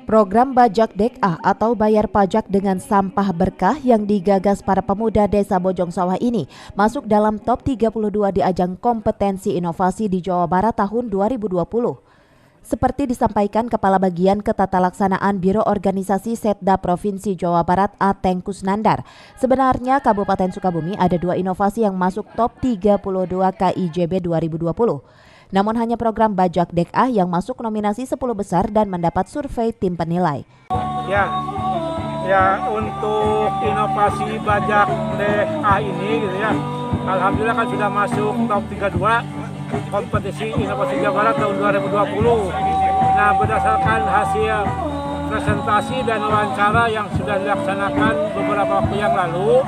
Program Bajak Dek-A atau bayar pajak dengan sampah berkah yang digagas para pemuda Desa Bojong Sawah ini masuk dalam top 32 di ajang kompetensi inovasi di Jawa Barat tahun 2020. Seperti disampaikan Kepala Bagian Ketatalaksanaan Biro Organisasi Setda Provinsi Jawa Barat Ateng Kusnandar, sebenarnya Kabupaten Sukabumi ada 2 inovasi yang masuk top 32 KIJB 2020. Namun hanya program Bajak Dek-A yang masuk nominasi 10 besar dan mendapat survei tim penilai. Ya untuk inovasi Bajak Dek-A ini gitu ya, alhamdulillah kan sudah masuk top 32 kompetisi inovasi Jawa Barat tahun 2020. Nah, berdasarkan hasil presentasi dan wawancara yang sudah dilaksanakan beberapa waktu yang lalu,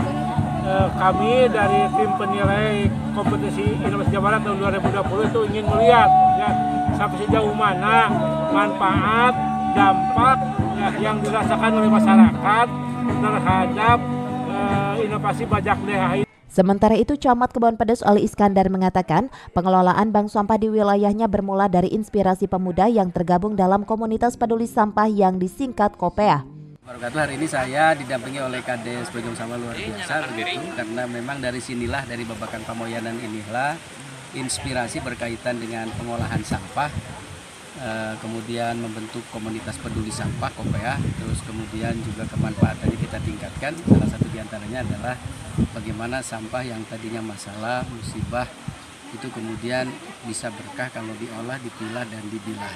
kami dari tim penilai kompetisi inovasi Jawa Barat tahun 2020 itu ingin melihat ya, sampai sejauh mana manfaat, dampak ya, yang dirasakan oleh masyarakat terhadap inovasi Bajak Dek-A ini. Sementara itu, Camat Kebon Pedes Ali Iskandar mengatakan pengelolaan bank sampah di wilayahnya bermula dari inspirasi pemuda yang tergabung dalam komunitas peduli sampah yang disingkat KOPEA. Hari ini saya didampingi oleh Kades Bojong Sawah luar biasa begitu, karena memang dari sinilah, dari Babakan Pamoyanan inilah inspirasi berkaitan dengan pengolahan sampah, kemudian membentuk komunitas peduli sampah KOPEA, terus kemudian juga kemanfaatannya kita tingkatkan. Salah satu diantaranya adalah bagaimana sampah yang tadinya masalah, musibah, itu kemudian bisa berkah kalau diolah, dipilah, dan dibilah.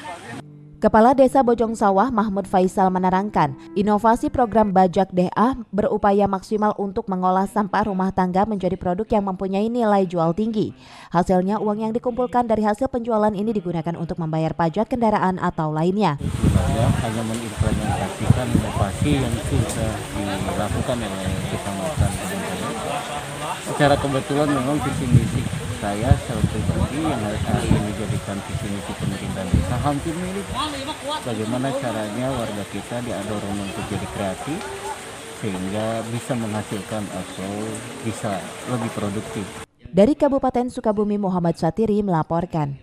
Kepala Desa Bojong Sawah Mahmud Faisal menerangkan, inovasi program Bajak Dek-A berupaya maksimal untuk mengolah sampah rumah tangga menjadi produk yang mempunyai nilai jual tinggi. Hasilnya, uang yang dikumpulkan dari hasil penjualan ini digunakan untuk membayar pajak kendaraan atau lainnya. Hanya mengimplementasikan inovasi yang sudah dilakukan oleh kecamatan. Secara kebetulan memang visi misi saya secara pribadi yang hari ini dijadikan visi misi pendidikan desa hampir mirip. Bagaimana caranya warga kita diadorong untuk jadi kreatif sehingga bisa menghasilkan atau bisa lebih produktif. Dari Kabupaten Sukabumi, Muhammad Satiri melaporkan.